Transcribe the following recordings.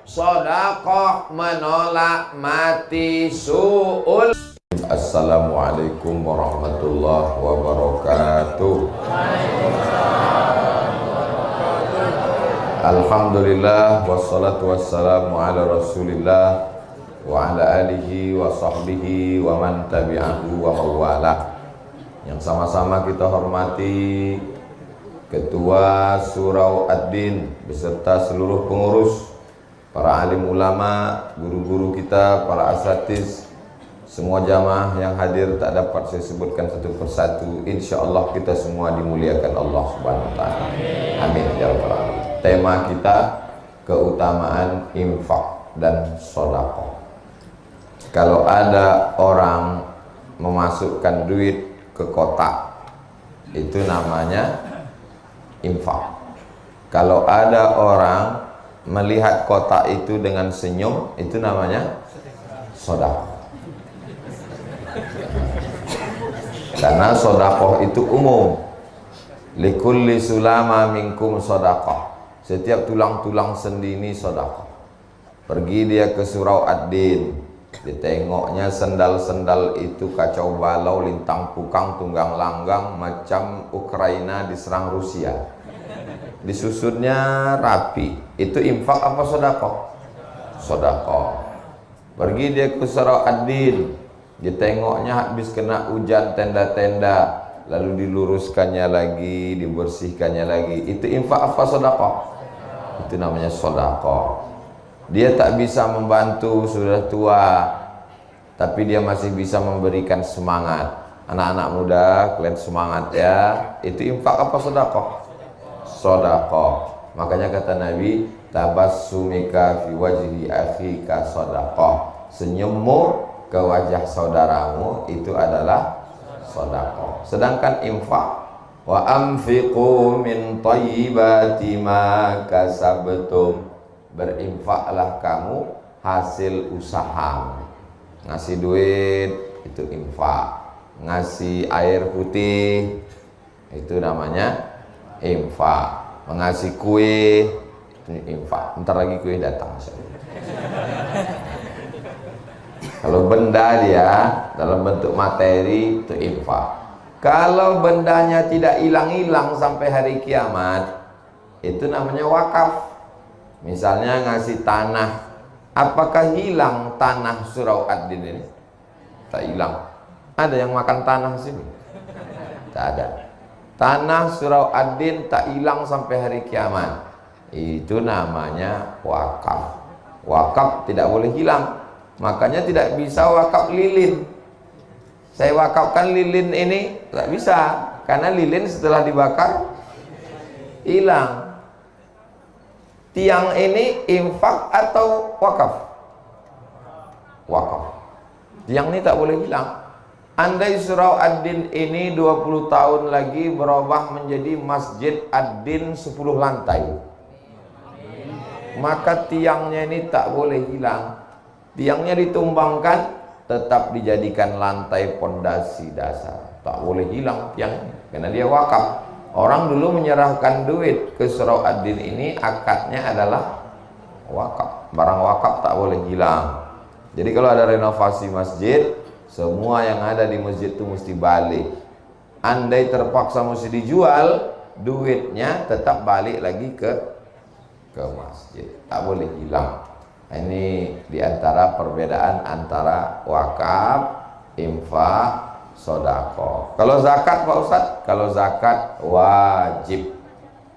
Sodakoh menolak mati su'ul. Assalamualaikum warahmatullahi wabarakatuh. Alhamdulillah wassalatu wassalamu ala rasulillah wa ala alihi wa sahbihi wa man tabi'ahu wa mawalah. Yang sama-sama kita hormati Ketua Surau Ad-Din beserta seluruh pengurus, para alim ulama, guru-guru kita, para asatiz, semua jamaah yang hadir tak dapat saya sebutkan satu persatu. Insyaallah kita semua dimuliakan Allah Subhanahu wa taala. Amin ya rabbal alamin. Tema kita keutamaan infak dan sedekah. Kalau ada orang memasukkan duit ke kotak, itu namanya infak. Kalau ada orang melihat kotak itu dengan senyum, itu namanya sedekah. Karena sedekah itu umum. Likulli sulama minkum sedekah. Setiap tulang-tulang sendi ini sedekah. Pergi dia ke Surau Ad-Din, ditengoknya sendal-sendal itu kacau balau, lintang pukang, tunggang langgang, macam Ukraina diserang Rusia. Disusunnya rapi. Itu infak apa sedekah? Sedekah. Pergi dia ke Surau Ad-Din, ditengoknya habis kena hujan tenda-tenda, lalu diluruskannya lagi, dibersihkannya lagi. Itu infak apa sedekah? Itu namanya sedekah. Dia tak bisa membantu, sudah tua, tapi dia masih bisa memberikan semangat. Anak-anak muda, kalian semangat ya. Itu infak apa sedekah? Sedekah. Makanya kata Nabi, tabassumika fi wajhi akhika sedekah. Senyummu ke wajah saudaramu itu adalah sedekah. Sedangkan infak, wa anfiqu min thayyibati ma kasabtum, berinfaklah kamu hasil usaha. Ngasih duit itu infak, ngasih air putih itu namanya infak, mengasih kue itu infak. Ntar lagi kue datang. Kalau benda dia dalam bentuk materi itu infak. Kalau bendanya tidak hilang-hilang sampai hari kiamat, itu namanya wakaf. Misalnya ngasih tanah, apakah hilang tanah Surau Ad-Din ini? Tak hilang. Ada yang makan tanah sini? Tak ada. Tanah Surau Ad-Din tak hilang sampai hari kiamat. Itu namanya wakaf. Wakaf tidak boleh hilang. Makanya tidak bisa wakaf lilin. Saya wakafkan lilin ini, tak bisa, karena lilin setelah dibakar hilang. Tiang ini infak atau wakaf? Wakaf. Tiang ini tak boleh hilang. Andai Surau Ad-Din ini 20 tahun lagi berubah menjadi Masjid Ad-Din 10 lantai, maka tiangnya ini tak boleh hilang. Tiangnya ditumbangkan, tetap dijadikan lantai pondasi dasar. Tak boleh hilang tiangnya, karena dia wakaf. Orang dulu menyerahkan duit ke Surau Ad-Din ini, akadnya adalah wakaf. Barang wakaf tak boleh hilang. Jadi kalau ada renovasi masjid, semua yang ada di masjid itu mesti balik. Andai terpaksa mesti dijual, duitnya tetap balik lagi ke masjid. Tak boleh hilang. Ini diantara perbedaan antara wakaf, infak, sedekah. Kalau zakat Pak Ustadz, kalau zakat wajib.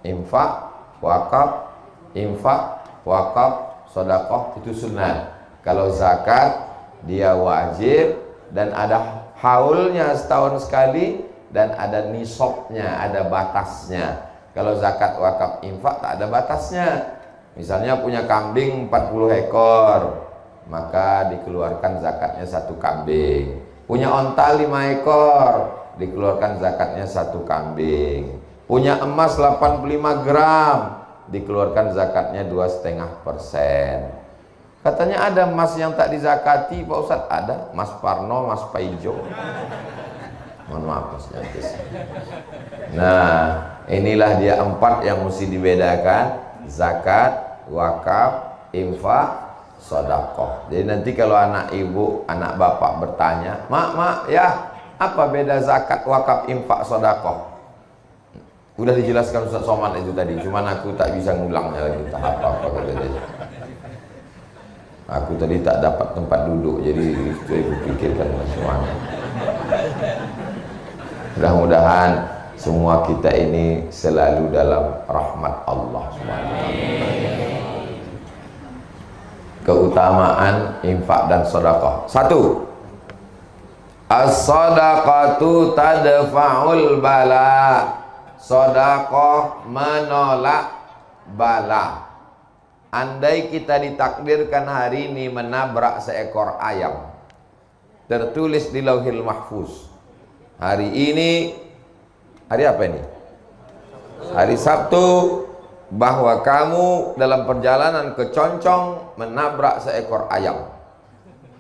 Infak, wakaf, sedekah itu sunnah. Kalau zakat dia wajib dan ada haulnya setahun sekali dan ada nisabnya, ada batasnya. Kalau zakat, wakaf, infak tak ada batasnya. Misalnya punya kambing 40 ekor, maka dikeluarkan zakatnya 1 kambing. Punya onta 5 ekor, dikeluarkan zakatnya 1 kambing. Punya emas 85 gram, dikeluarkan zakatnya 2,5%. Katanya ada emas yang tak dizakati Pak Ustadz. Ada, Mas Parno, Mas Paijo. Mohon maaf Mas Nyantis. Nah, inilah dia 4 yang mesti dibedakan: zakat, wakaf, infak, sedekah. Jadi nanti kalau anak ibu, anak bapak bertanya, mak ya, apa beda zakat, wakaf, infak, sedekah? Udah dijelaskan Ustaz Somad itu tadi, cuman aku tak bisa ngulangnya lagi, tak apa-apa kata dia. Aku tadi tak dapat tempat duduk, jadi itu aku pikirkan semuanya. Mudah-mudahan semua kita ini selalu dalam rahmat Allah SWT. Keutamaan infak dan sedekah. 1. As-sadaqatu tadfa'ul bala. Sedekah menolak bala. Andai kita ditakdirkan hari ini menabrak seekor ayam, tertulis di Lauhil Mahfuz, hari ini, hari apa ini? Hari Sabtu, bahwa kamu dalam perjalanan ke Concong menabrak seekor ayam,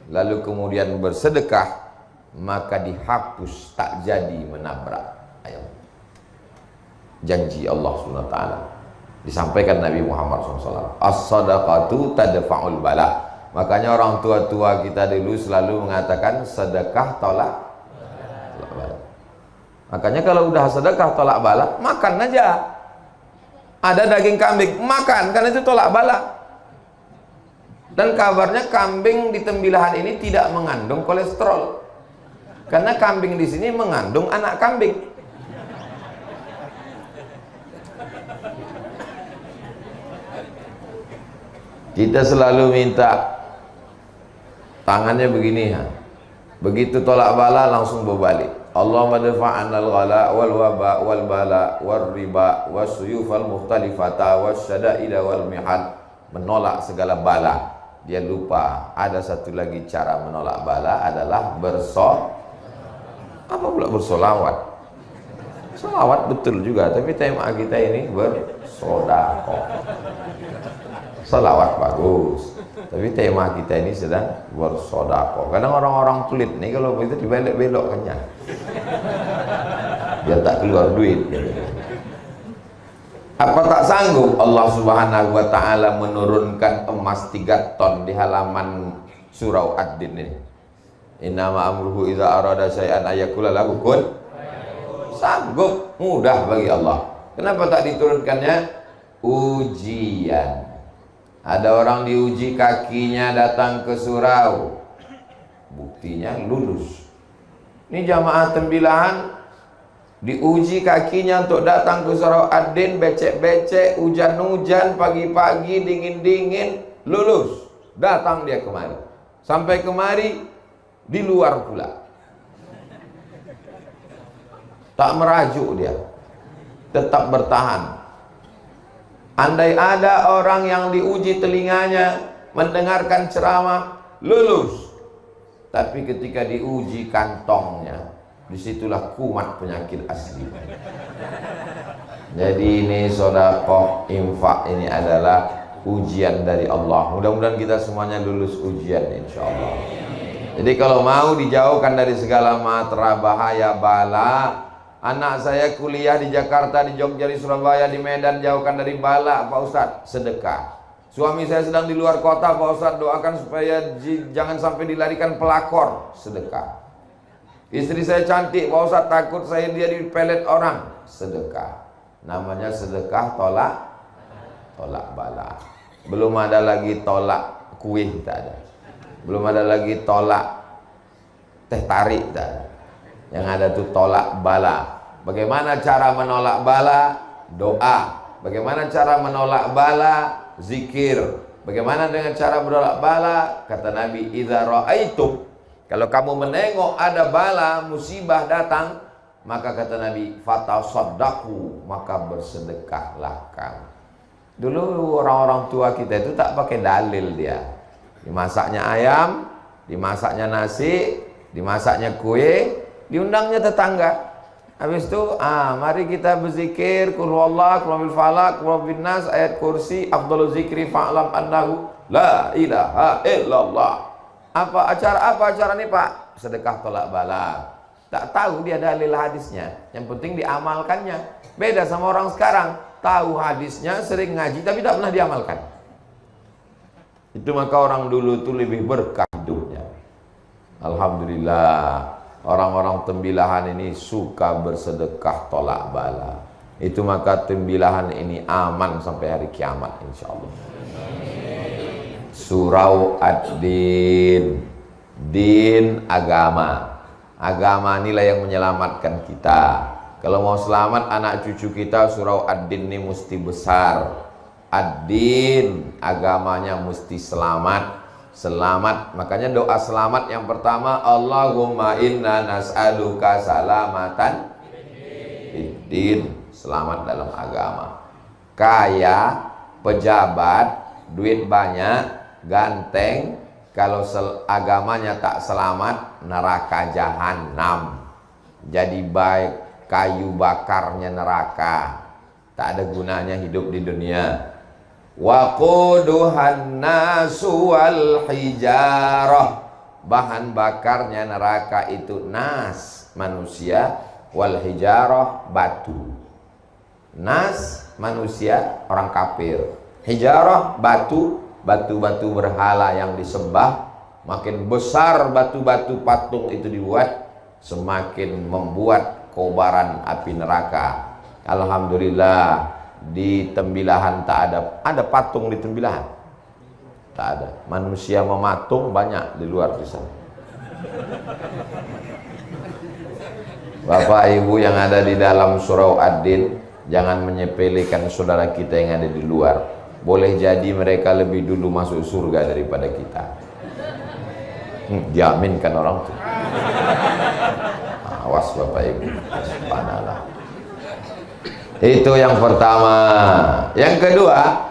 lalu kemudian bersedekah, maka dihapus, tak jadi menabrak ayam. Janji Allah SWT, disampaikan Nabi Muhammad SAW. As-sadaqatu tadfa'ul bala. Makanya orang tua-tua kita dulu selalu mengatakan sedekah tolak bala. Makanya kalau udah sedekah tolak bala, makan aja. Ada daging kambing, makan, karena itu tolak bala. Dan kabarnya kambing di tembilahan ini tidak mengandung kolesterol, karena kambing di sini mengandung anak kambing. Kita selalu minta tangannya begini ya. Begitu tolak bala langsung berbalik. Allahumma dafa'anal ghala wal waba wal bala wal riba was suyufal mukhtalifata was syada'ida wal mihad. Menolak segala bala. Dia lupa ada satu lagi cara menolak bala adalah apa pula bersolawat. Solawat betul juga, tapi tema kita ini bersedekah. Salawat bagus, tapi tema kita ini sedang bersedekah. Kadang orang-orang pelit nih kalau begitu dibelok-belokkannya, biar tak keluar duit. Apa tak sanggup Allah Subhanahu wa Ta'ala menurunkan emas 3 ton di halaman surau Ad-Din ini? Innama amruhu idza arada syai'an ayakula lahu kun. Sanggup, mudah bagi Allah. Kenapa tak diturunkannya? Ujian. Ada orang diuji kakinya datang ke surau, buktinya lulus. Ini jamaah tembilahan diuji kakinya untuk datang ke surau Ad-Din, becek-becek, hujan-hujan, pagi-pagi, dingin-dingin, lulus. Datang dia kemari. Sampai kemari di luar pula. Tak merajuk dia, tetap bertahan. Andai ada orang yang diuji telinganya mendengarkan ceramah, lulus. Tapi ketika diuji kantongnya, disitulah kumat penyakit asli. Jadi ini sedekah, infak ini adalah ujian dari Allah. Mudah-mudahan kita semuanya lulus ujian insya Allah. Jadi kalau mau dijauhkan dari segala matra bahaya bala. Anak saya kuliah di Jakarta, di Jogja, di Surabaya, di Medan, jauhkan dari bala Pak Ustadz, sedekah. Suami saya sedang di luar kota Pak Ustadz, doakan supaya jangan sampai dilarikan pelakor, sedekah. Istri saya cantik Pak Ustadz, takut saya dia dipelet orang, sedekah. Namanya sedekah tolak bala. Belum ada lagi tolak kuih, tak ada. Belum ada lagi tolak teh tarik, tak ada. Yang ada tuh tolak bala. Bagaimana cara menolak bala? Doa. Bagaimana cara menolak bala? Zikir. Bagaimana dengan cara menolak bala? Kata Nabi, idza ra'aitum, kalau kamu menengok ada bala, musibah datang, maka kata Nabi, fatasaddaqu, maka bersedekahlah kamu. Dulu orang-orang tua kita itu tak pakai dalil dia. Dimasaknya ayam, dimasaknya nasi, dimasaknya kue, diundangnya tetangga. Habis itu, mari kita berzikir, qul huwallah, qul huwal falaq, qul huwal nas, ayat kursi, afdhalul zikri fa'lam annahu la ilaha illallah. Apa acara ini Pak? Sedekah tolak bala. Tak tahu dia dalil hadisnya, yang penting diamalkannya. Beda sama orang sekarang, tahu hadisnya, sering ngaji tapi tak pernah diamalkan. Itu maka orang dulu itu lebih berkah hidupnya. Alhamdulillah, orang-orang tembilahan ini suka bersedekah tolak bala. Itu maka tembilahan ini aman sampai hari kiamat insyaallah. Surau ad-din, din agama. Agama inilah yang menyelamatkan kita. Kalau mau selamat anak cucu kita, surau ad-din ini mesti besar. Ad-din, agamanya mesti selamat. Selamat, makanya doa selamat yang pertama, Allahumma inna nas'aluka salamatan fiddin, selamat dalam agama. Kaya, pejabat, duit banyak, ganteng, kalau agamanya tak selamat, neraka jahanam. Jadi baik kayu bakarnya neraka, tak ada gunanya hidup di dunia. Waquduhan nasu wal hijarah, bahan bakarnya neraka itu nas, manusia, wal hijarah, batu. Nas, manusia, orang kafir. Hijarah, batu, batu-batu berhala yang disembah. Makin besar batu-batu patung itu dibuat, semakin membuat kobaran api neraka. Alhamdulillah, di Tembilahan tak ada patung di Tembilahan, tak ada. Manusia mematung banyak di luar di sana. Bapak Ibu yang ada di dalam surau ad-din, jangan menyepelekan saudara kita yang ada di luar. Boleh jadi mereka lebih dulu masuk surga daripada kita. Diaminkan orang itu. Awas Bapak Ibu. Subhanallah. Itu yang pertama. Yang kedua,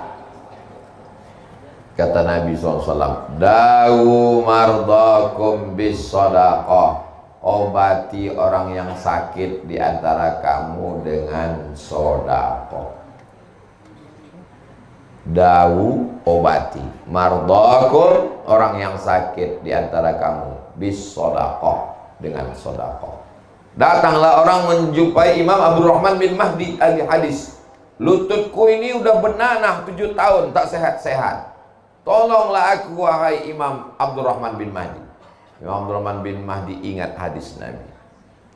kata Nabi SAW, dawu mardakum bis sadaqah, obati orang yang sakit di antara kamu dengan sedekah. Dawu, obati, mardakum, orang yang sakit di antara kamu bis sadaqah, dengan sedekah. Datanglah orang menjumpai Imam Abdurrahman bin Mahdi ahli hadis. Lututku ini udah benanah 7 tahun tak sehat-sehat. Tolonglah aku wahai Imam Abdurrahman bin Mahdi. Imam Abdurrahman bin Mahdi ingat hadis Nabi.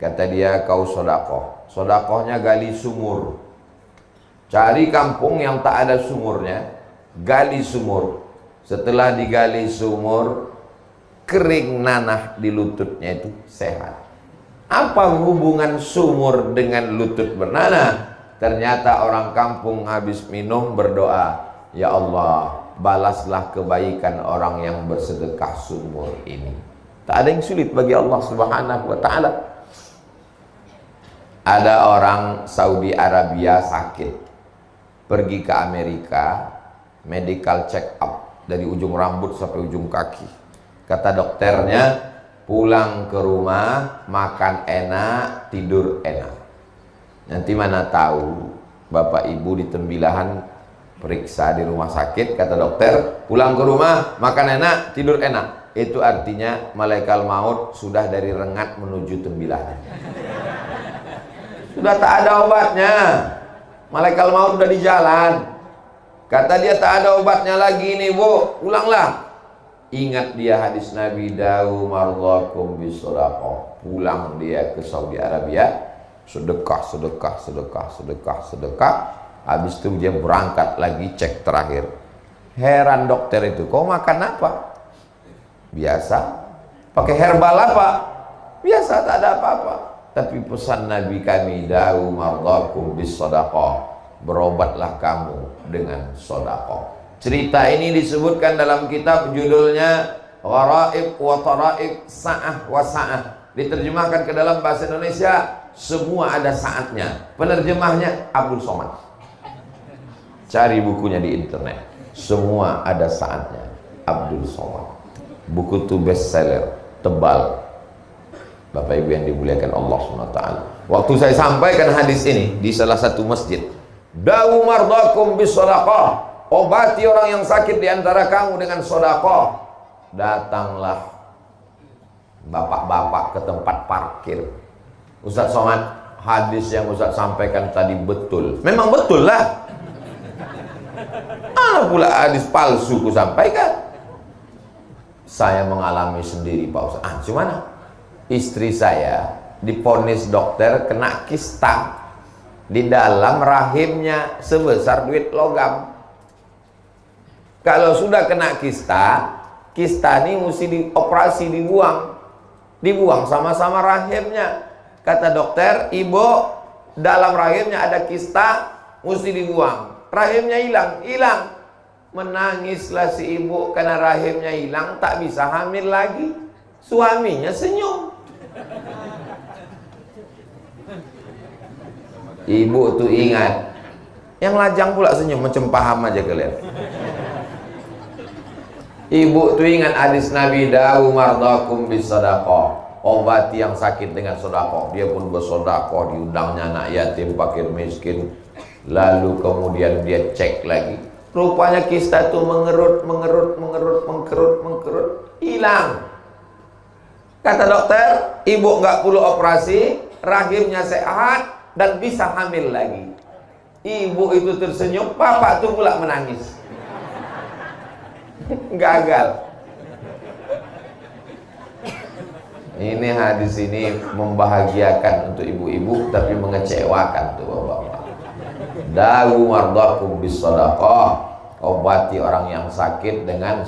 Kata dia, kau sedekah. Sedekahnya gali sumur. Cari kampung yang tak ada sumurnya, gali sumur. Setelah digali sumur, kering nanah di lututnya itu sehat. Apa hubungan sumur dengan lutut bernanah? Ternyata orang kampung habis minum berdoa, ya Allah, balaslah kebaikan orang yang bersedekah sumur ini. Tak ada yang sulit bagi Allah Subhanahu wa ta'ala. Ada orang Saudi Arabia sakit, pergi ke Amerika, medical check up dari ujung rambut sampai ujung kaki. Kata dokternya, pulang ke rumah, makan enak, tidur enak. Nanti mana tahu Bapak Ibu di Tembilahan periksa di rumah sakit, kata dokter, pulang ke rumah, makan enak, tidur enak. Itu artinya malaikat maut sudah dari Rengat menuju Tembilahan. Sudah tak ada obatnya. Malaikat maut sudah di jalan. Kata dia, tak ada obatnya lagi nih Bu, pulanglah. Ingat dia hadis Nabi, dawu mardakum bis sadaqah. Pulang dia ke Saudi Arabia, sedekah, sedekah, sedekah, sedekah, sedekah. Habis itu dia berangkat lagi cek terakhir. Heran dokter itu, kau makan apa? Biasa. Pakai herbal apa? Biasa, tak ada apa-apa. Tapi pesan Nabi kami, dawu mardakum bis sadaqah, berobatlah kamu dengan sedekah. Cerita ini disebutkan dalam kitab judulnya Gharaib wa Taraib Sa'ah wa Sa'ah. Diterjemahkan ke dalam bahasa Indonesia, semua ada saatnya. Penerjemahnya Abdul Somad. Cari bukunya di internet. Semua ada saatnya. Abdul Somad. Buku itu bestseller, tebal. Bapak Ibu yang dimuliakan Allah SWT. Waktu saya sampaikan hadis ini di salah satu masjid, dawu mardakum bis sadaqah, obati orang yang sakit di antara kamu dengan sedekah. Datanglah bapak-bapak ke tempat parkir. Ustaz Somad, hadis yang Ustaz sampaikan tadi betul. Memang betul lah. Mana pula hadis palsu ku sampaikan? Saya mengalami sendiri Pak Ustaz. Ah, gimana? Istri saya diponis dokter kena kista di dalam rahimnya sebesar duit logam. Kalau sudah kena kista, kista ini mesti dioperasi, dibuang sama-sama rahimnya. Kata dokter, ibu dalam rahimnya ada kista, mesti dibuang. Rahimnya hilang. Menangislah si ibu karena rahimnya hilang, tak bisa hamil lagi. Suaminya senyum. Ibu tuh ingat, yang lajang pula senyum, macam paham aja kalian. Ibu tuh ingat hadis Nabi, dawu mardakum bisadaqah, obati yang sakit dengan sedekah. Dia pun bersedekah, diundangnya anak yatim, fakir miskin. Lalu kemudian dia cek lagi, rupanya kista itu mengerut, hilang. Kata dokter, ibu nggak perlu operasi, rahimnya sehat dan bisa hamil lagi. Ibu itu tersenyum, bapak tuh pula menangis. Gagal. Ini hadis ini membahagiakan untuk ibu-ibu, tapi mengecewakan tuh bapak-bapak. Dawu mardakum bisadaqah, obati orang yang sakit dengan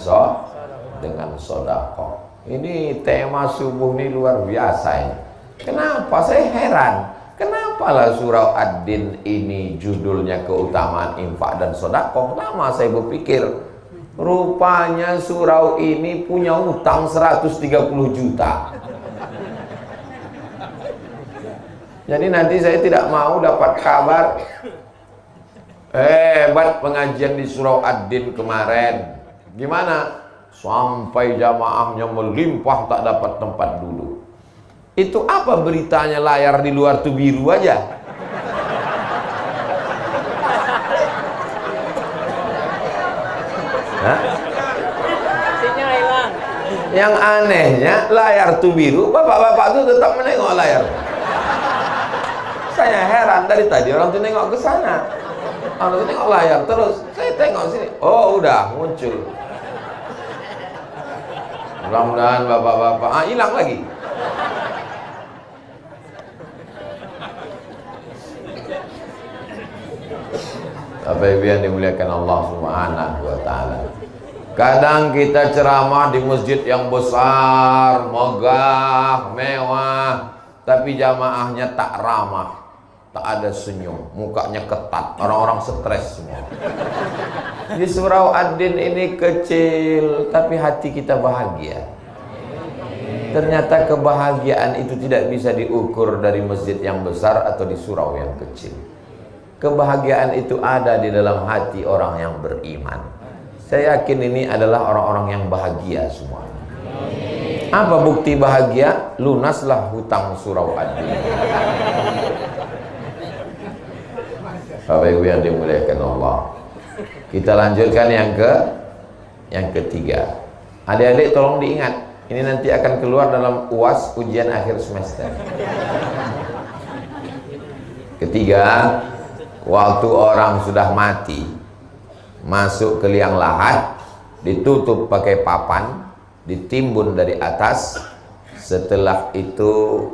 sedekah. Ini tema subuh ini luar biasa ini. Kenapa saya heran? Kenapalah surau Ad-Din ini judulnya keutamaan infak dan sedekah? Lama saya berpikir, rupanya surau ini punya utang 130 juta. Jadi nanti saya tidak mau dapat kabar hebat pengajian di surau Ad-Din kemarin. Gimana? Sampai jamaahnya melimpah tak dapat tempat duduk. Itu apa beritanya, layar di luar tuh biru aja? Hah? Yang anehnya layar tuh biru, bapak-bapak tuh tetap menengok layar. Saya heran, dari tadi orang tuh nengok ke sana, orang tuh nengok layar terus. Saya tengok sini, oh udah muncul. Mudah-mudahan bapak-bapak hilang lagi. Bapak Ibu yang dimuliakan Allah Subhanahu wa taala. Kadang kita ceramah di masjid yang besar, megah, mewah, tapi jamaahnya tak ramah, tak ada senyum, mukanya ketat, orang-orang stres semua. Di surau Ad-Din ini kecil, tapi hati kita bahagia. Ternyata kebahagiaan itu tidak bisa diukur dari masjid yang besar atau di surau yang kecil. Kebahagiaan itu ada di dalam hati orang yang beriman. Saya yakin ini adalah orang-orang yang bahagia semua. Apa bukti bahagia? Lunaslah hutang surau Ad-Din. Bapak Ibu yang dimuliakan Allah, kita lanjutkan yang ketiga. Adik-adik tolong diingat, ini nanti akan keluar dalam UAS, ujian akhir semester. Ketiga, waktu orang sudah mati, masuk ke liang lahat, ditutup pakai papan, ditimbun dari atas. Setelah itu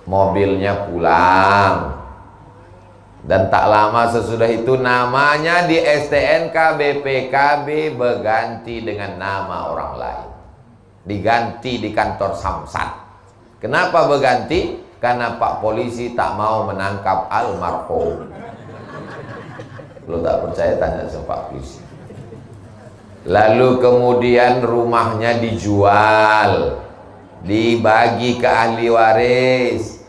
mobilnya pulang. Dan tak lama sesudah itu namanya di STNK BPKB berganti dengan nama orang lain. Diganti di kantor Samsat. Kenapa berganti? Karena Pak Polisi tak mau menangkap almarhum. Kalau tak percaya tanya sama Pak Polisi. Lalu kemudian rumahnya dijual, dibagi ke ahli waris.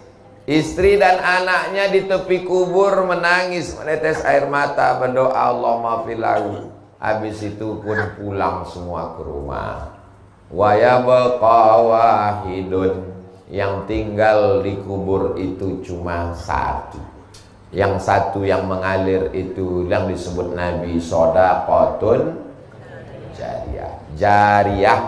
Istri dan anaknya di tepi kubur menangis, menetes air mata, berdoa Allahumma filahu. Habis itu pun pulang semua ke rumah. Wa yabqa wahidun, yang tinggal di kubur itu cuma satu. Yang satu yang mengalir itu yang disebut Nabi shadaqatun jariyah. Jariyah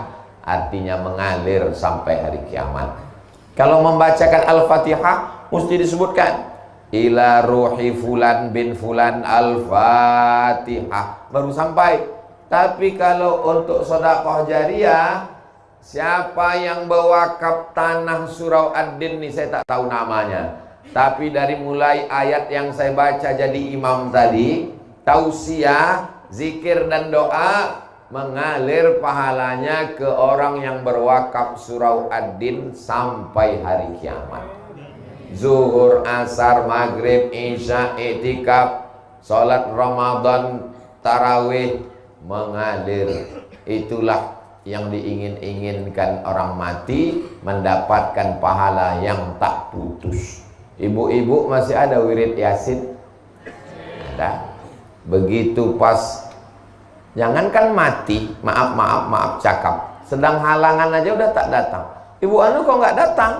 artinya mengalir sampai hari kiamat. Kalau membacakan Al-Fatihah mesti disebutkan ila ruhi fulan bin fulan Al-Fatihah, baru sampai. Tapi kalau untuk sedekah jariah, siapa yang berwakaf tanah Surau Ad-Din nih, saya tak tahu namanya. Tapi dari mulai ayat yang saya baca jadi imam tadi, tausiah, zikir dan doa, mengalir pahalanya ke orang yang berwakaf Surau Ad-Din sampai hari kiamat. Zuhur, asar, maghrib, isya, i'tikaf, salat Ramadan, tarawih, mengalir. Itulah yang diingin-inginkan orang mati, mendapatkan pahala yang tak putus. Ibu-ibu masih ada wirid Yasin? Ada. Begitu pas, jangankan mati, maaf cakap, sedang halangan aja udah tak datang. Ibu anu kok nggak datang?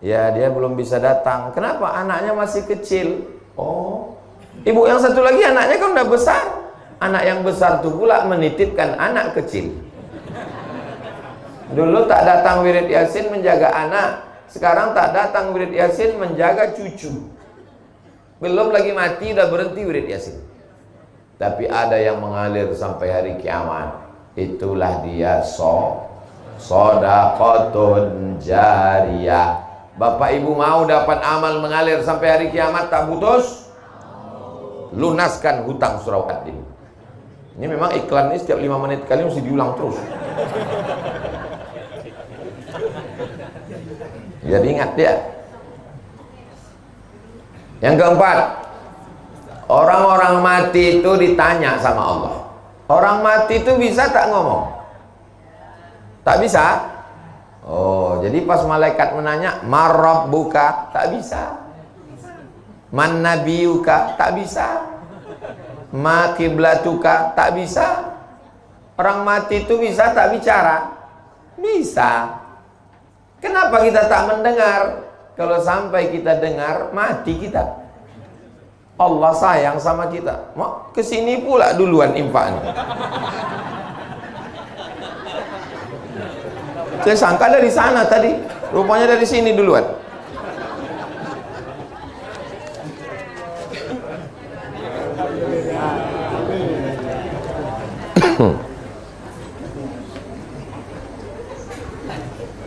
Ya dia belum bisa datang. Kenapa? Anaknya masih kecil. Oh, ibu yang satu lagi anaknya kan udah besar. Anak yang besar tuh pula menitipkan anak kecil. Dulu tak datang wirid Yasin menjaga anak, sekarang tak datang wirid Yasin menjaga cucu. Belum lagi mati udah berhenti wirid Yasin. Tapi ada yang mengalir sampai hari kiamat. Itulah dia shadaqatun jariyah. Bapak ibu mau dapat amal mengalir sampai hari kiamat tak putus? Lunaskan hutang Surau Ad-Din. Ini memang iklan ini setiap 5 menit kali mesti diulang terus. Jadi ingat dia. Yang keempat, orang-orang mati itu ditanya sama Allah. Orang mati itu bisa tak ngomong? Tak bisa. Oh, jadi pas malaikat menanya, "Marrabbuka?" Tak bisa. "Man nabiyuka?" Tak bisa. "Ma kiblatuka?" Tak bisa. Orang mati itu bisa tak bicara? Bisa. Kenapa kita tak mendengar? Kalau sampai kita dengar, mati kita. Allah sayang sama kita. Mau kesini pula duluan infaknya. Saya sangka dari sana tadi, rupanya dari sini duluan.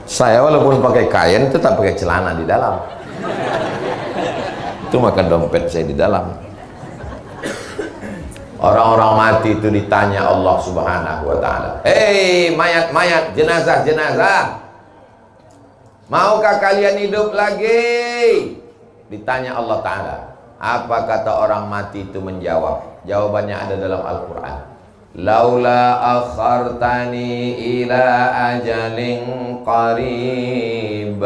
Saya walaupun pakai kain tetap pakai celana di dalam. Itu makan dompet saya di dalam. Orang-orang mati itu ditanya Allah Subhanahu wa ta'ala, "Hei mayat-mayat, jenazah-jenazah, maukah kalian hidup lagi?" Ditanya Allah Ta'ala. Apa kata orang mati itu menjawab? Jawabannya ada dalam Al-Quran. "Laula akhartani ila ajalin qarib."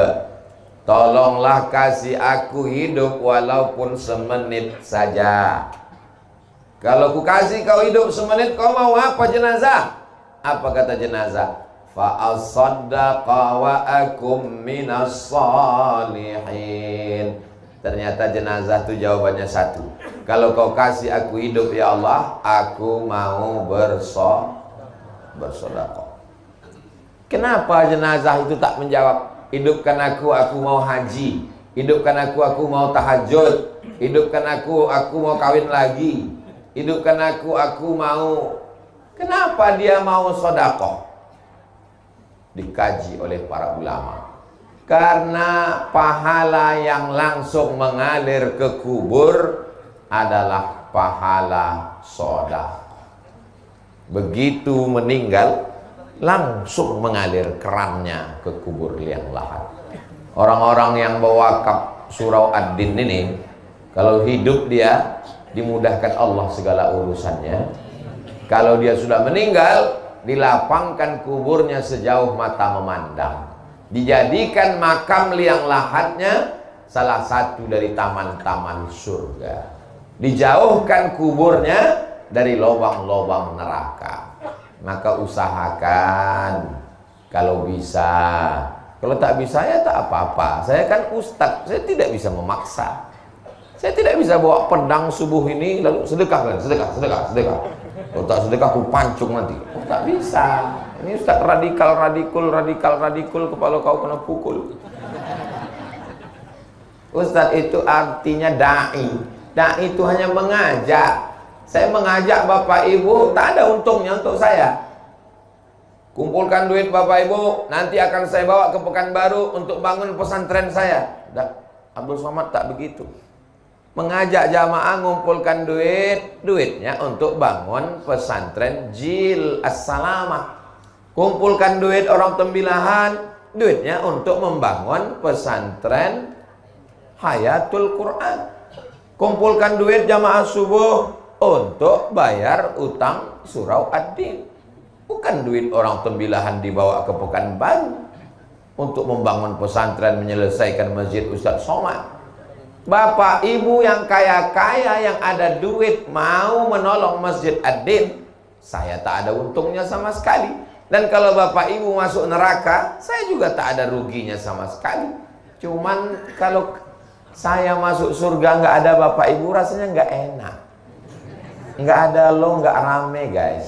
Tolonglah kasih aku hidup walaupun semenit saja. Kalau ku kasih kau hidup semenit, kau mau apa jenazah? Apa kata jenazah? Fa asaddaqa wa akum minas salihin. Ternyata jenazah itu jawabannya satu. Kalau kau kasih aku hidup ya Allah, aku mau bersedekah. Kenapa jenazah itu tak menjawab? Hidupkan aku mau haji. Hidupkan aku mau tahajud. Hidupkan aku mau kawin lagi. Hidupkan aku mau. Kenapa dia mau sedekah? Dikaji oleh para ulama. Karena pahala yang langsung mengalir ke kubur adalah pahala sedekah. Begitu meninggal, langsung mengalir kerannya ke kubur liang lahat. Orang-orang yang berwakaf Surau Ad-Din ini, kalau hidup dia dimudahkan Allah segala urusannya. Kalau dia sudah meninggal, dilapangkan kuburnya sejauh mata memandang. Dijadikan makam liang lahatnya salah satu dari taman-taman surga. Dijauhkan kuburnya dari lubang-lubang neraka. Maka usahakan kalau bisa. Kalau tak bisa ya tak apa-apa. Saya kan ustadz, saya tidak bisa memaksa. Saya tidak bisa bawa pedang subuh ini lalu sedekah. Kalau tak sedekah aku pancung nanti. Oh, tak bisa. Ini ustaz radikal, kepala kau kena pukul. Ustaz itu artinya da'i. Da'i itu hanya mengajak. Saya mengajak Bapak Ibu, tak ada untungnya untuk saya. Kumpulkan duit Bapak Ibu, nanti akan saya bawa ke Pekanbaru untuk bangun pesantren saya. Abdul Somad tak begitu. Mengajak jamaah ngumpulkan duitnya untuk bangun pesantren Jil As-Salamah. Kumpulkan duit orang tembilahan, duitnya untuk membangun pesantren Hayatul Quran. Kumpulkan duit jamaah subuh untuk bayar utang Surau Ad-Din. Bukan duit orang tembilahan dibawa ke Pekanbaru untuk membangun pesantren, menyelesaikan masjid Ustaz Somad. Bapak Ibu yang kaya-kaya yang ada duit mau menolong Masjid Ad-Din, saya tak ada untungnya sama sekali. Dan kalau Bapak Ibu masuk neraka, saya juga tak ada ruginya sama sekali. Cuman kalau saya masuk surga nggak ada Bapak Ibu, rasanya nggak enak. Nggak ada lo, nggak rame guys.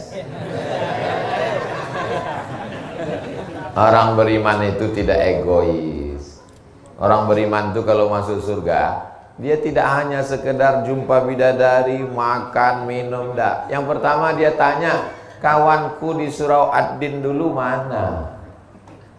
Orang beriman itu tidak egois. Orang beriman itu kalau masuk surga, dia tidak hanya sekedar jumpa bidadari, makan, minum, dak. Yang pertama dia tanya, kawanku di Surau Ad-Din dulu mana?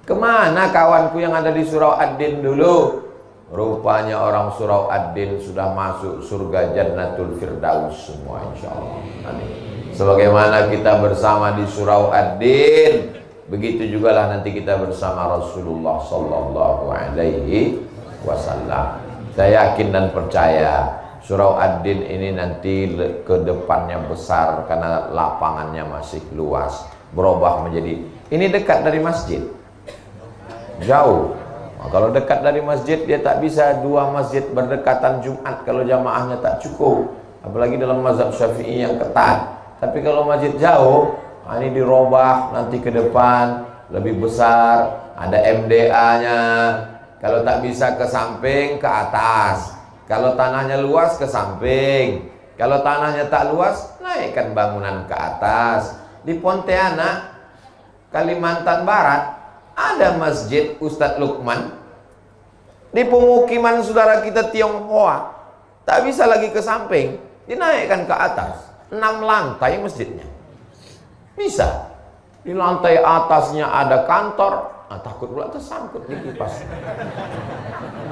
Kemana kawanku yang ada di Surau Ad-Din dulu? Rupanya orang Surau Ad-Din sudah masuk surga Jannatul Firdaus semua, insyaallah. Amin. Sebagaimana kita bersama di Surau Ad-Din, begitu juga lah nanti kita bersama Rasulullah Sallallahu Alaihi Wasallam. Saya yakin dan percaya Surau Ad-Din ini nanti ke depannya besar karena lapangannya masih luas, berubah menjadi, ini dekat dari masjid, jauh. Nah, kalau dekat dari masjid dia tak bisa dua masjid berdekatan Jumat kalau jamaahnya tak cukup, apalagi dalam mazhab Syafi'i yang ketat. Tapi kalau masjid jauh, ini dirubah nanti ke depan lebih besar, ada MDA-nya. Kalau tak bisa ke samping, ke atas. Kalau tanahnya luas, ke samping. Kalau tanahnya tak luas, naikkan bangunan ke atas. Di Pontianak, Kalimantan Barat, ada masjid Ustadz Lukman. Di pemukiman saudara kita Tionghoa, tak bisa lagi ke samping, dinaikkan ke atas. 6 lantai masjidnya. Bisa. Di lantai atasnya ada kantor, takut pula tersangkut di kipas.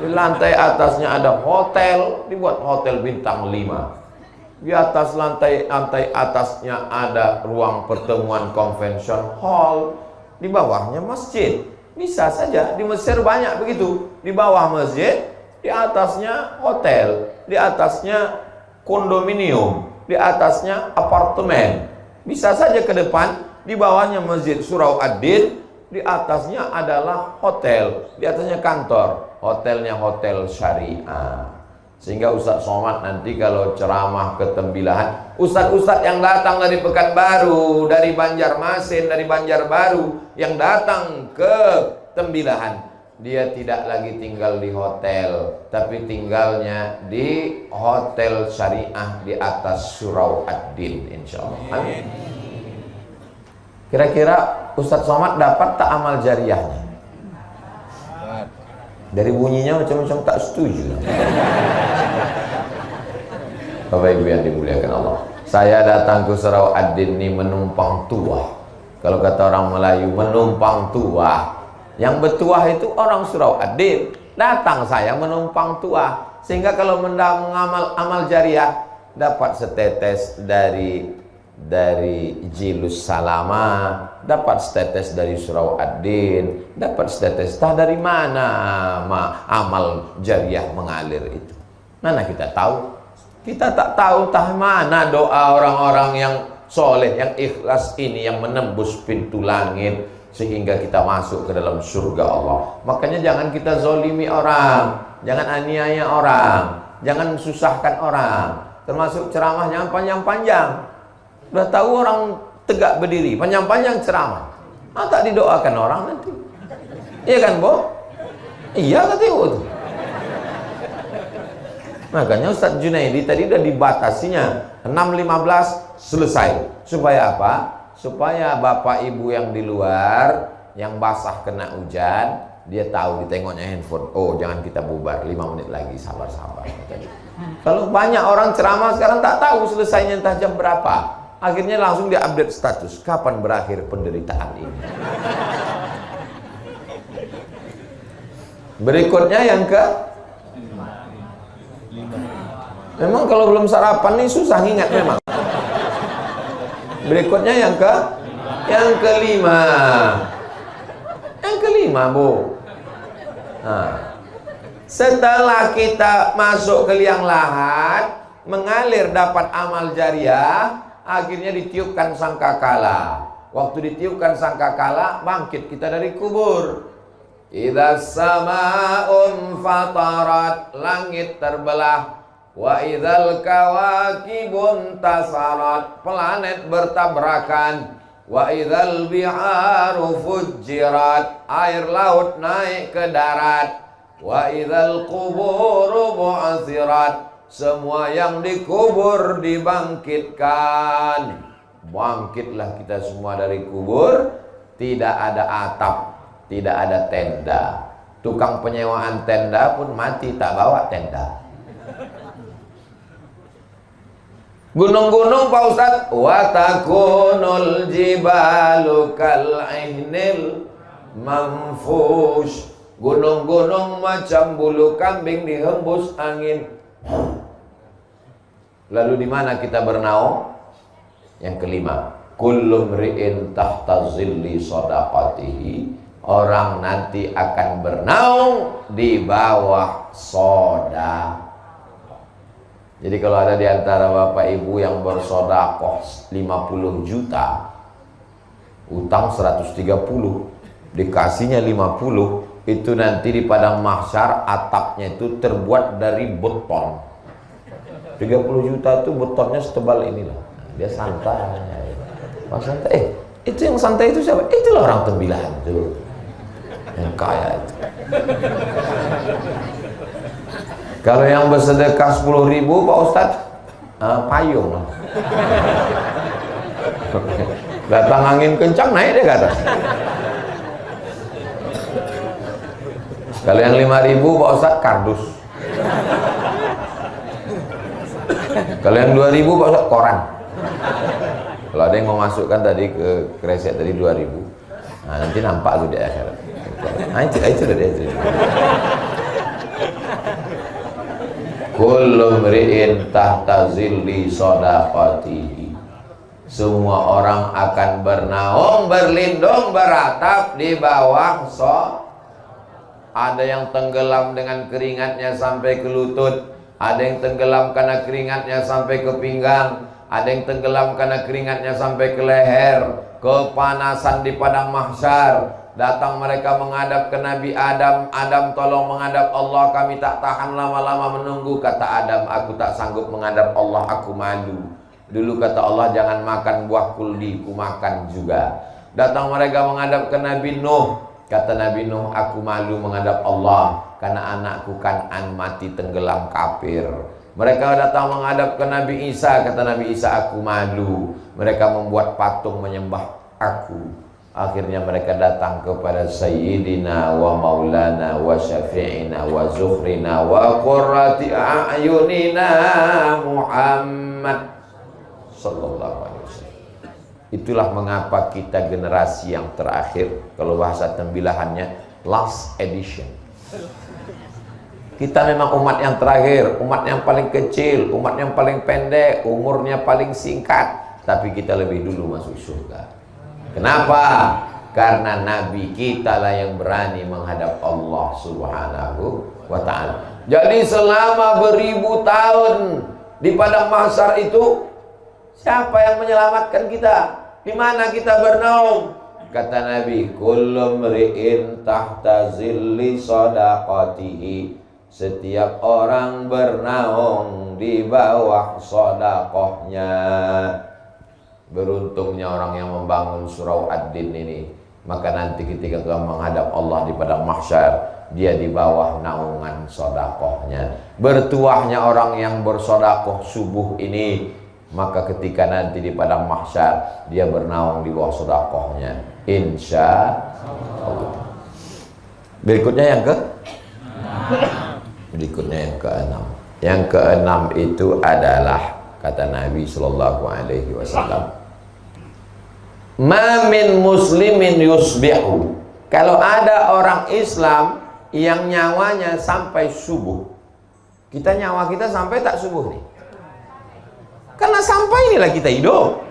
Di lantai atasnya ada hotel, dibuat hotel bintang 5. Di atas lantai atasnya ada ruang pertemuan convention hall. Di bawahnya masjid. Bisa saja, di Mesir banyak begitu. Di bawah masjid, di atasnya hotel, di atasnya kondominium, di atasnya apartemen. Bisa saja ke depan, di bawahnya masjid Surau Ad-Din, di atasnya adalah hotel, di atasnya kantor. Hotelnya hotel syariah. Sehingga Ustaz Somad nanti kalau ceramah ke Tembilahan, ustadz-ustadz yang datang dari Pekanbaru, dari Banjarmasin, dari Banjarbaru, yang datang ke Tembilahan, dia tidak lagi tinggal di hotel, tapi tinggalnya di hotel syariah di atas Surau Ad-Din, insyaallah. Amin. Kira-kira Ustaz Somad dapat tak amal jariahnya? Dari bunyinya macam-macam tak setuju. Bapak Ibu yang dimuliakan Allah, saya datang ke Surau Ad-Din ini menumpang tuah. Kalau kata orang Melayu, menumpang tuah. Yang bertuah itu orang Surau Ad-Din. Datang saya menumpang tuah, sehingga kalau mengamal amal jariah dapat setetes dari Jilus Salama, dapat setetes dari Surau Ad-Din, dapat setetes. Tah dari mana amal jariah mengalir itu? Mana kita tahu? Kita tak tahu tah mana doa orang-orang yang soleh, yang ikhlas ini yang menembus pintu langit sehingga kita masuk ke dalam surga Allah. Makanya jangan kita zolimi orang, jangan aniaya orang, jangan susahkan orang. Termasuk ceramah jangan panjang-panjang. Udah tahu orang tegak berdiri, panjang-panjang ceramah, tak didoakan orang nanti. Iya kan, Bo? Iya kata Ibu tuh. Makanya Ustadz Junaidi tadi udah dibatasinya 6.15 selesai. Supaya apa? Supaya Bapak Ibu yang di luar, yang basah kena hujan, dia tahu, ditengoknya handphone. Oh, jangan kita bubar, 5 menit lagi, sabar-sabar. Kalau banyak orang ceramah sekarang tak tahu selesainya entah jam berapa. Akhirnya langsung dia update status, kapan berakhir penderitaan ini. Berikutnya yang ke memang kalau belum sarapan nih susah ingat memang. Berikutnya yang kelima. Yang kelima, Bu. Nah, setelah kita masuk ke liang lahat, mengalir dapat amal jariah, akhirnya ditiupkan sangkakala. Waktu ditiupkan sangkakala, bangkit kita dari kubur. Idza samaa'un fatarat, langit terbelah. Wa idzal kawakibun tasarat, planet bertabrakan. Wa idzal biharu fujjirat, air laut naik ke darat. Wa idzal quburu bu'athirat, semua yang dikubur dibangkitkan. Bangkitlah kita semua dari kubur. Tidak ada atap, tidak ada tenda. Tukang penyewaan tenda pun mati tak bawa tenda. Gunung-gunung Pak Ustadz, wa takunul jibalu kal'ihnil manfush, gunung-gunung macam bulu kambing dihembus angin. Lalu di mana kita bernaung? Yang kelima, kullu mri'in tahta zilli shadaqatihi, orang nanti akan bernaung di bawah sedekah. Jadi kalau ada di antara bapak ibu yang bersedekah 50 juta, utang 130, dikasihnya 50, itu nanti di padang mahsyar atapnya itu terbuat dari beton. 30 juta itu betonnya setebal inilah. Dia santai. Pas santai, itu yang santai itu siapa? Itulah orang Tembilahan itu. Yang kaya itu. Kalau yang bersedekah 10.000 Pak Ustadz, payung lah. Datang angin kencang naik dia ke atas. Kalau yang 5.000 Pak Ustadz, kardus. Kalau yang 2.000 Pak Ustadz, koran. Kalau ada yang mau masukkan tadi ke kresek tadi 2.000, nah nanti nampak tuh di akhirat. Nah itu udah dia. Kullu mri'in tahta zilli shadaqatihi, semua orang akan bernaung, berlindung, beratap di bawah ada yang tenggelam dengan keringatnya sampai ke lutut, ada yang tenggelam karena keringatnya sampai ke pinggang, ada yang tenggelam karena keringatnya sampai ke leher. Kepanasan di padang mahsyar. Datang mereka menghadap ke Nabi Adam. Adam, tolong menghadap Allah, kami tak tahan lama-lama menunggu. Kata Adam, aku tak sanggup menghadap Allah, aku malu. Dulu kata Allah, jangan makan buah kuldi, ku makan juga. Datang mereka menghadap ke Nabi Nuh. Kata Nabi Nuh, aku malu menghadap Allah, karena anakku Kan'an mati tenggelam kafir. Mereka datang menghadap ke Nabi Isa. Kata Nabi Isa, aku malu. Mereka membuat patung menyembah aku. Akhirnya mereka datang kepada Sayyidina wa Maulana wa Syafi'ina wa Zuhrina wa Qurrati a'yunina Muhammad sallallahu alaihi wasallam. Itulah mengapa kita generasi yang terakhir, kalau bahasa Tembilahannya last edition. Kita memang umat yang terakhir, umat yang paling kecil, umat yang paling pendek, umurnya paling singkat, tapi kita lebih dulu masuk surga. Kenapa? Karena Nabi kita lah yang berani menghadap Allah Subhanahu wa ta'ala. Jadi selama beribu tahun di padang mahsyar itu, siapa yang menyelamatkan kita? Di mana kita bernaung? Kata Nabi, kullu mri'in tahta zilli shadaqatihi, setiap orang bernaung di bawah sedekahnya. Beruntungnya orang yang membangun surau Ad-Din ini, maka nanti ketika kita menghadap Allah di padang mahsyar, dia di bawah naungan sedekahnya. Bertuahnya orang yang bersedekah subuh ini, maka ketika nanti di padang mahsyar dia bernaung di bawah sedekahnya, insya Allah. Berikutnya yang berikutnya yang keenam. Yang keenam itu adalah kata Nabi Shallallahu Alaihi Wasallam, "Ma min muslimin yusbihu." Kalau ada orang Islam yang nyawanya sampai subuh, kita nyawa kita sampai tak subuh nih? Karena sampai inilah kita hidup.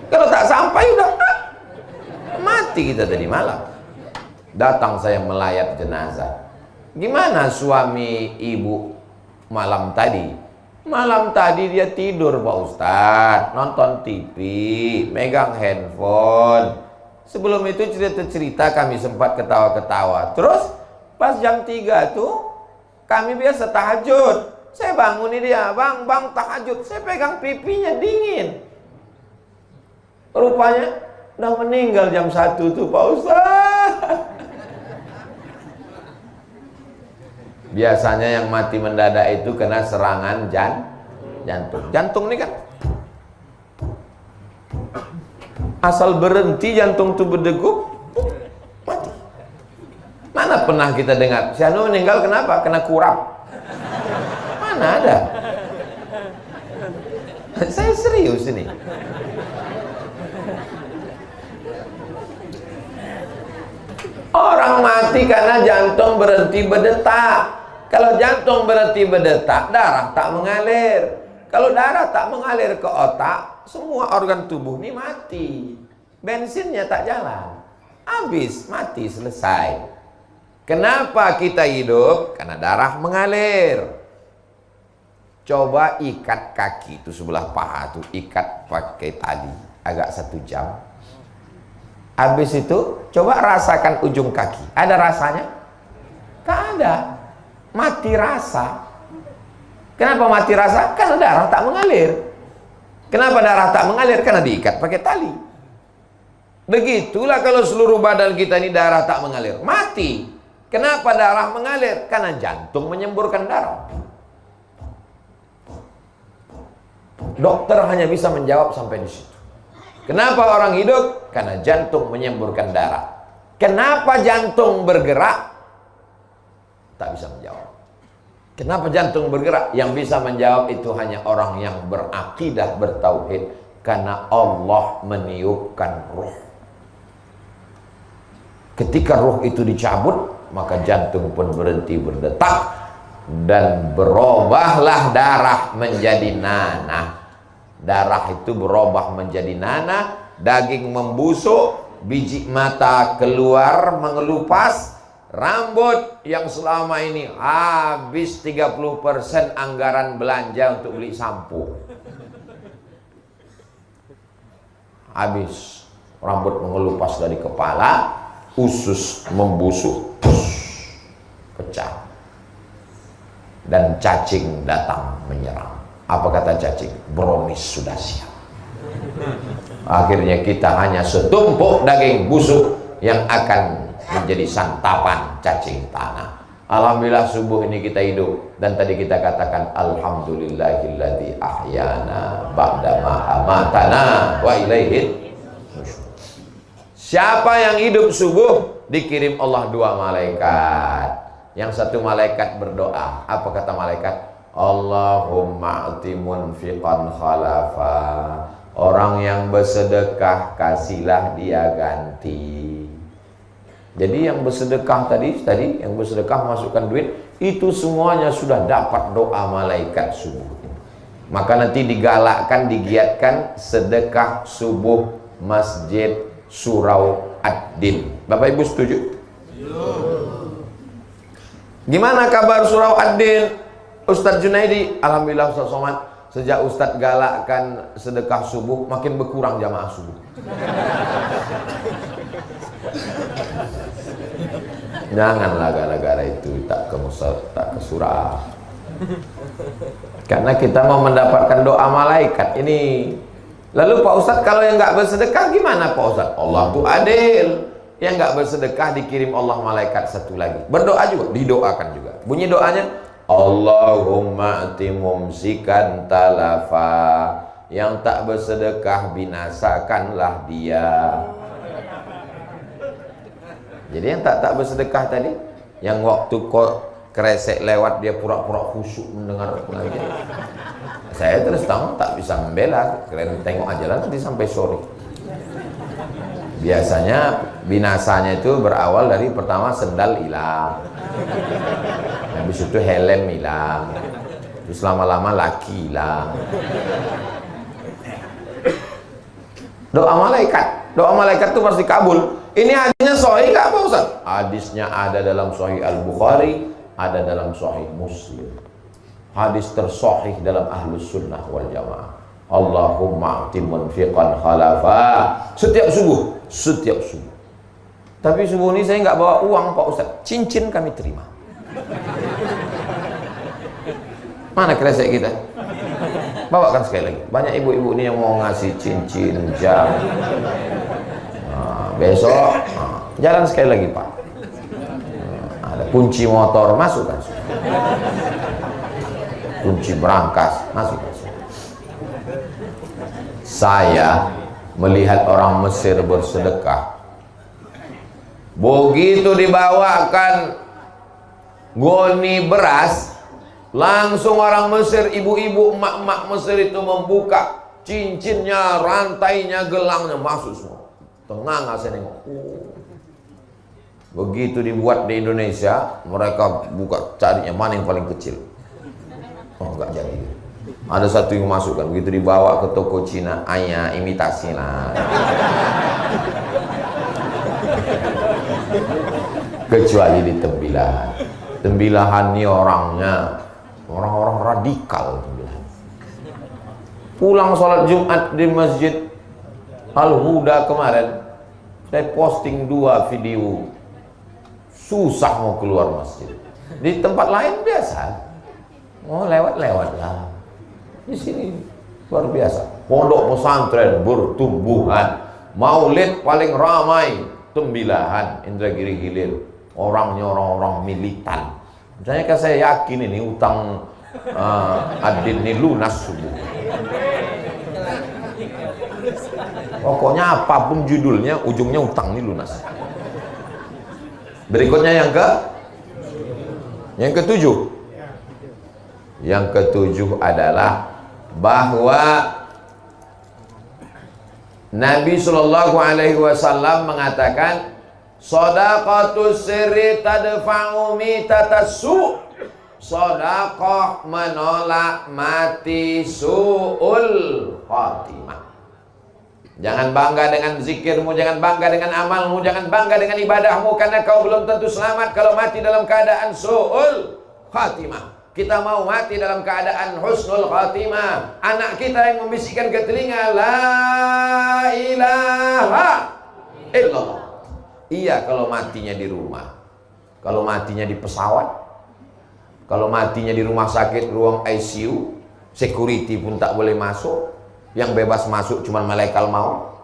Kalau tak sampai udah mati kita tadi malam. Datang saya melayat jenazah. Gimana suami ibu malam tadi? Malam tadi dia tidur Pak Ustadz, nonton TV, megang handphone. Sebelum itu cerita-cerita kami sempat ketawa-ketawa. Terus pas jam 3 tuh kami biasa tahajud. Saya bangun dia, bang tahajud. Saya pegang pipinya dingin. Rupanya udah meninggal jam 1 tuh Pak Ustadz. Biasanya yang mati mendadak itu kena serangan jantung. Jantung ini kan asal berhenti jantung tuh berdegup, mati. Mana pernah kita dengar si anu meninggal kenapa? Kena kurap. Mana ada? Saya serius ini. Orang mati karena jantung berhenti berdetak. Kalau jantung berhenti berdetak, darah tak mengalir. Kalau darah tak mengalir ke otak, semua organ tubuh ini mati. Bensinnya tak jalan. Habis, mati, selesai. Kenapa kita hidup? Karena darah mengalir. Coba ikat kaki itu sebelah paha tuh, ikat pakai tali agak 1 jam. Habis itu coba rasakan ujung kaki. Ada rasanya? Tak ada. Mati rasa. Kenapa mati rasa? Karena darah tak mengalir. Kenapa darah tak mengalir? Karena diikat pakai tali. Begitulah kalau seluruh badan kita ini darah tak mengalir, mati. Kenapa darah mengalir? Karena jantung menyemburkan darah. Dokter hanya bisa menjawab sampai di situ. Kenapa orang hidup? Karena jantung menyemburkan darah. Kenapa jantung bergerak? Tak bisa menjawab. Kenapa jantung bergerak? Yang bisa menjawab itu hanya orang yang berakidah, bertauhid. Karena Allah meniupkan ruh. Ketika ruh itu dicabut, maka jantung pun berhenti berdetak. Dan berubahlah darah menjadi nanah. Darah itu berubah menjadi nanah, daging membusuk, biji mata keluar mengelupas, rambut yang selama ini habis 30% anggaran belanja untuk beli sampo. Habis, rambut mengelupas dari kepala, usus membusuk, pecah. Dan cacing datang menyerang. Apa kata cacing? Brownies sudah siap. Akhirnya kita hanya setumpuk daging busuk yang akan menjadi santapan cacing tanah. Alhamdulillah subuh ini kita hidup. Dan tadi kita katakan alhamdulillahilladzi ahyana ba'dama amatana wa ilaihi nusyur. Siapa yang hidup subuh dikirim Allah 2 malaikat. Yang satu malaikat berdoa. Apa kata malaikat? Allahumma ati munfiqan khalafa. Orang yang bersedekah kasihlah dia ganti. Jadi yang bersedekah tadi yang bersedekah masukkan duit, itu semuanya sudah dapat doa malaikat subuh. Maka nanti digalakkan, digiatkan sedekah subuh Masjid Surau Ad-Din. Bapak Ibu setuju? Gimana kabar Surau Ad-Din? Ustadz Junaidi, alhamdulillah Ustadz Somad, sejak Ustadz galakkan sedekah subuh, makin berkurang jamaah subuh. Janganlah gara-gara itu tak ke surau. Karena kita mau mendapatkan doa malaikat ini. Lalu Pak Ustadz kalau yang nggak bersedekah gimana Pak Ustadz? Allah tuh adil. Yang nggak bersedekah dikirim Allah malaikat satu lagi. Berdoa juga, didoakan juga. Bunyi doanya, Allahumma ati mumsikan talafa. Yang tak bersedekah binasakanlah dia. Jadi yang tak bersedekah tadi, yang waktu kok kresek lewat dia pura-pura khusyuk mendengar pengajian. Saya terus terang tak bisa membela, kalian tengok aja lah nanti sampai sore. Biasanya binasanya itu berawal dari pertama sendal hilang, habis itu helm hilang, terus lama-lama laki hilang. Doa malaikat itu pasti kabul. Ini hadisnya sahih nggak Pak Ustaz? Hadisnya ada dalam Sahih Al-Bukhari, ada dalam Sahih Muslim. Hadis tersahih dalam Ahlus Sunnah wal Jamaah. Allahumma a'ti munfiqan khalafa. Setiap subuh. Tapi subuh ini saya nggak bawa uang Pak Ustaz. Cincin kami terima. Mana kresek kita? Bawakan sekali lagi. Banyak ibu-ibu ini yang mau ngasih cincin, jam. Besok jalan sekali lagi Pak. Ada kunci motor, masukkan. Kunci berangkas, masukkan. Saya melihat orang Mesir bersedekah. Begitu dibawakan goni beras, langsung orang Mesir, ibu-ibu, emak-emak Mesir itu membuka cincinnya, rantainya, gelangnya, masuk semua. Tengah saya nengok. Begitu dibuat di Indonesia, mereka buka carinya mana yang paling kecil. Oh, enggak jadi. Ada satu yang masukkan, begitu dibawa ke toko Cina, ayah imitasi lah. Kecuali di Tembilahan. Tembilahan ini orangnya orang-orang radikal. Pulang sholat Jumat di Masjid Al-Huda kemarin, saya posting 2 video. Susah mau keluar masjid. Di tempat lain biasa, mau lewat-lewat lah. Di sini luar biasa. Pondok pesantren bertumbuhan. Maulid paling ramai Tembilahan, Indragiri Hilir. Orangnya orang-orang militan. Misalnya kan saya yakin ini utang Adin ini lunas subuh. Pokoknya apapun judulnya, ujungnya utang ini lunas. Berikutnya yang ketujuh. Yang ketujuh adalah bahwa Nabi Shallallahu Alaihi Wasallam mengatakan, shadaqatus sirri tadfa'u mitatasu. Sedekah menolak mati su'ul khatimah. Jangan bangga dengan zikirmu, jangan bangga dengan amalmu, jangan bangga dengan ibadahmu, karena kau belum tentu selamat kalau mati dalam keadaan su'ul khatimah. Kita mau mati dalam keadaan husnul khatimah. Anak kita yang membisikkan ke telinga, la ilaha illallah. Iya kalau matinya di rumah, kalau matinya di pesawat, kalau matinya di rumah sakit, ruang ICU, security pun tak boleh masuk. Yang bebas masuk cuma malaikat maut.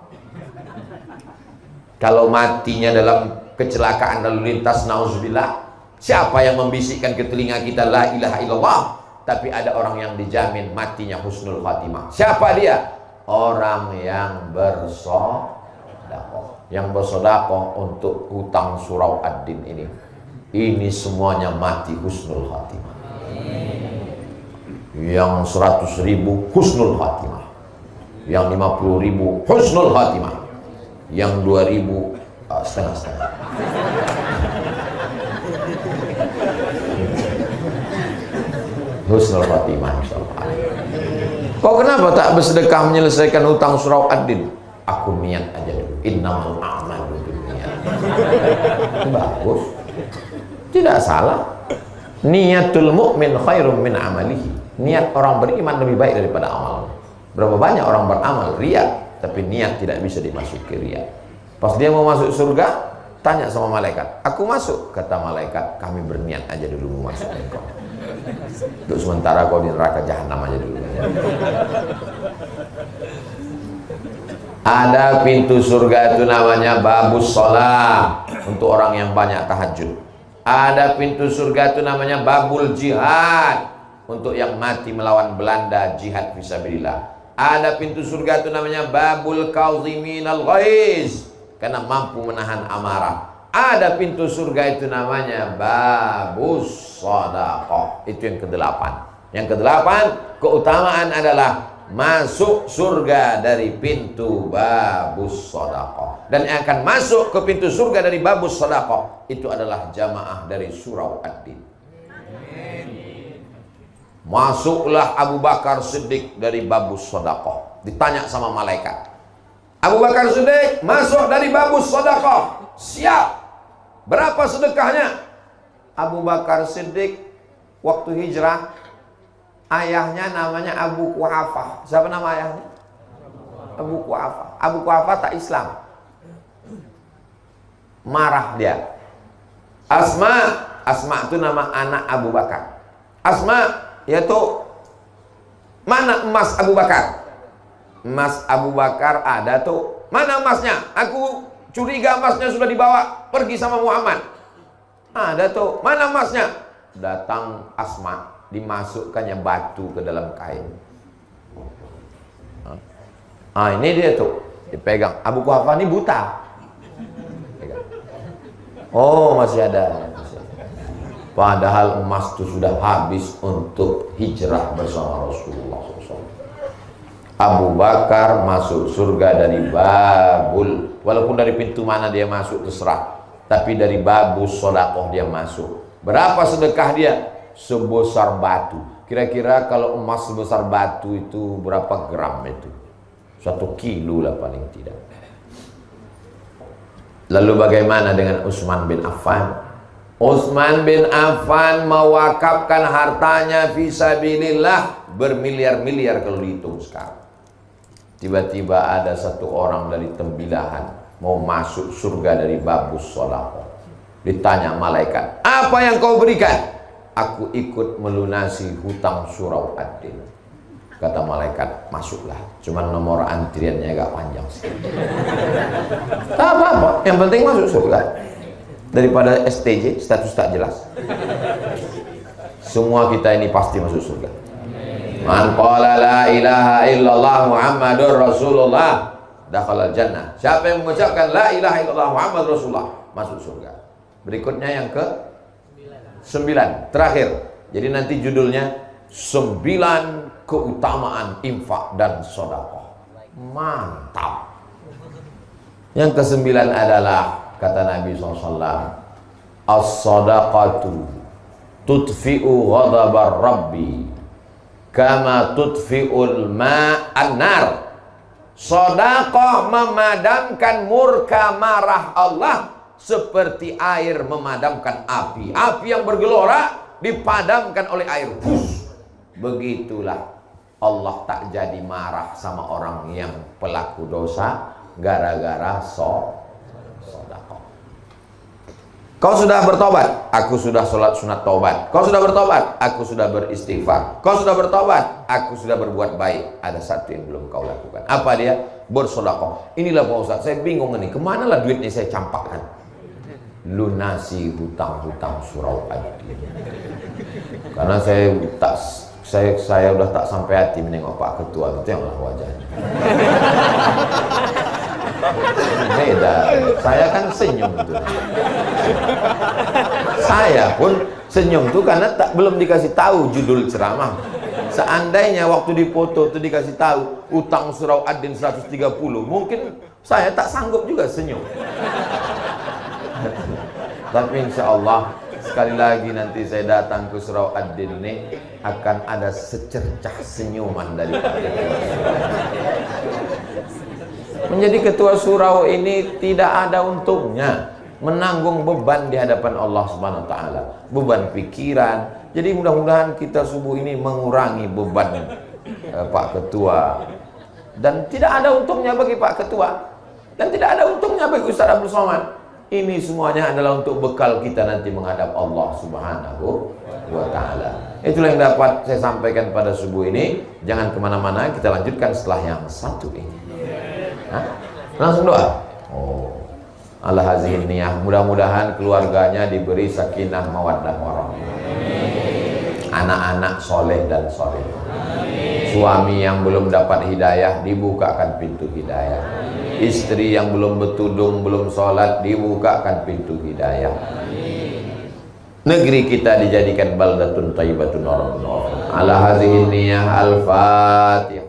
Kalau matinya dalam kecelakaan lalu lintas, nauzubillah, siapa yang membisikkan ke telinga kita la ilaha illallah, tapi ada orang yang dijamin matinya husnul khatimah. Siapa dia? Orang yang bersedekah. Yang bersedekah untuk hutang surau ad-din ini. Ini semuanya mati husnul khatimah. Yang 100.000 husnul khatimah. Yang 50.000 husnul khatimah, yang 2.000 setengah-setengah. Husnul khatimah insyaallah. Kok kenapa tak bersedekah menyelesaikan hutang surau ad-din? Aku niat aja dulu. Innamal a'malu binniyat. Bagus. Tidak salah. Niatul mu'min khairum min amalihi. Niat orang beriman lebih baik daripada amalnya. Berapa banyak orang beramal riya, tapi niat tidak bisa dimasuki riya. Pas dia mau masuk surga, tanya sama malaikat, aku masuk? Kata malaikat, kami berniat aja dulu mau masuk engkau. Untuk sementara kau di neraka jahanam aja dulu. Ada pintu surga itu namanya babus sholat, untuk orang yang banyak tahajud. Ada pintu surga itu namanya babul jihad, untuk yang mati melawan Belanda, jihad fisabilillah. Ada pintu surga itu namanya babul kauziminal ghaiz, karena mampu menahan amarah. Ada pintu surga itu namanya babus shadaqah. Itu yang kedelapan. Yang kedelapan, keutamaan adalah masuk surga dari pintu babus shadaqah. Dan yang akan masuk ke pintu surga dari babus shadaqah itu adalah jamaah dari surau ad-din. Masuklah Abu Bakar Siddiq dari babus shadaqah. Ditanya sama malaikat, Abu Bakar Siddiq masuk dari babus shadaqah, siap. Berapa sedekahnya? Abu Bakar Siddiq waktu hijrah, ayahnya namanya Abu Quhafah. Siapa nama ayahnya? Abu Quhafah. Abu Quhafah tak Islam. Marah dia. Asma itu nama anak Abu Bakar. Asma, yaitu mana emas Abu Bakar? Emas Abu Bakar ada tuh. Mana emasnya? Aku curiga emasnya sudah dibawa pergi sama Muhammad. Ada tuh. Mana emasnya? Datang Asma, dimasukkannya batu ke dalam kain. Ini dia tuh, dipegang. Abu Quhafah ini buta. Pegang. Oh, masih ada. Padahal emas itu sudah habis untuk hijrah bersama Rasulullah SAW. Abu Bakar masuk surga dari babul, walaupun dari pintu mana dia masuk terserah, tapi dari babus shadaqah dia masuk. Berapa sedekah dia? Sebesar batu. Kira-kira kalau emas sebesar batu itu berapa gram itu? 1 kilo lah paling tidak. Lalu bagaimana dengan Utsman bin Affan? Utsman bin Affan mewakafkan hartanya fisabilillah bermiliar-miliar kalau dihitung sekarang. Tiba-tiba ada satu orang dari Tembilahan mau masuk surga dari babus shadaqah. Ditanya malaikat, apa yang kau berikan? Aku ikut melunasi hutang surau ad-din. Kata malaikat, masuklah. Cuman nomor antriannya agak panjang sih. Tak apa-apa, yang penting masuk surga. Daripada STJ, status tak jelas. Semua kita ini pasti masuk surga. Man qala la ilaha illallah Muhammadur Rasulullah dakhala jannah. Siapa yang mengucapkan la ilaha illallah Muhammadur Rasulullah masuk surga. Berikutnya yang ke 9, terakhir. Jadi nanti judulnya 9 keutamaan infak dan sedekah. Mantap. Yang ke-9 adalah kata Nabi SAW, as-sadaqatu tudfi'u ghadabar rabbi kama tudfi'ul ma'an nar. Sedekah memadamkan murka marah Allah seperti air memadamkan api. Api yang bergelora dipadamkan oleh air. Begitulah Allah tak jadi marah sama orang yang pelaku dosa gara-gara sedekah. Kau sudah bertobat, aku sudah sholat sunat tobat. Kau sudah bertobat, aku sudah beristighfar. Kau sudah bertobat, aku sudah berbuat baik. Ada satu yang belum kau lakukan. Apa dia? Bersedekah. Inilah Pak Ustaz, saya bingung nih, kemana lah duitnya saya campakkan? Lunasi hutang-hutang surau ad-din. Karena saya udah tak sampai hati menengok Pak Ketua, tengoklah wajahnya. Beda. Saya kan senyum tuh. Saya pun senyum tuh karena belum dikasih tahu judul ceramah. Seandainya waktu dipoto tuh dikasih tahu utang surau ad-din 130, mungkin saya tak sanggup juga senyum. Tapi insya Allah sekali lagi nanti saya datang ke surau ad-din ini akan ada secercah senyuman dari Pak Ketua. Menjadi ketua surau ini tidak ada untungnya, menanggung beban di hadapan Allah Subhanahu wa taala, beban pikiran. Jadi mudah-mudahan kita subuh ini mengurangi beban Pak Ketua, dan tidak ada untungnya bagi Pak Ketua, dan tidak ada untungnya bagi Ustaz Abdul Somad. Ini semuanya adalah untuk bekal kita nanti menghadap Allah Subhanahu wa taala. Itulah yang dapat saya sampaikan pada subuh ini. Jangan kemana-mana, kita lanjutkan setelah yang satu ini. Hah? Langsung doa. Oh, ala hazihin niyah. Mudah-mudahan keluarganya diberi sakinah mawaddah warahmah. Anak-anak soleh dan soleh. Suami yang belum dapat hidayah, dibukakan pintu hidayah. Istri yang belum bertudung, belum sholat, dibukakan pintu hidayah. Negeri kita dijadikan baldatun thayyibatun wa rabbun ghafur. Ala hadhihi niyah al-Fatihah.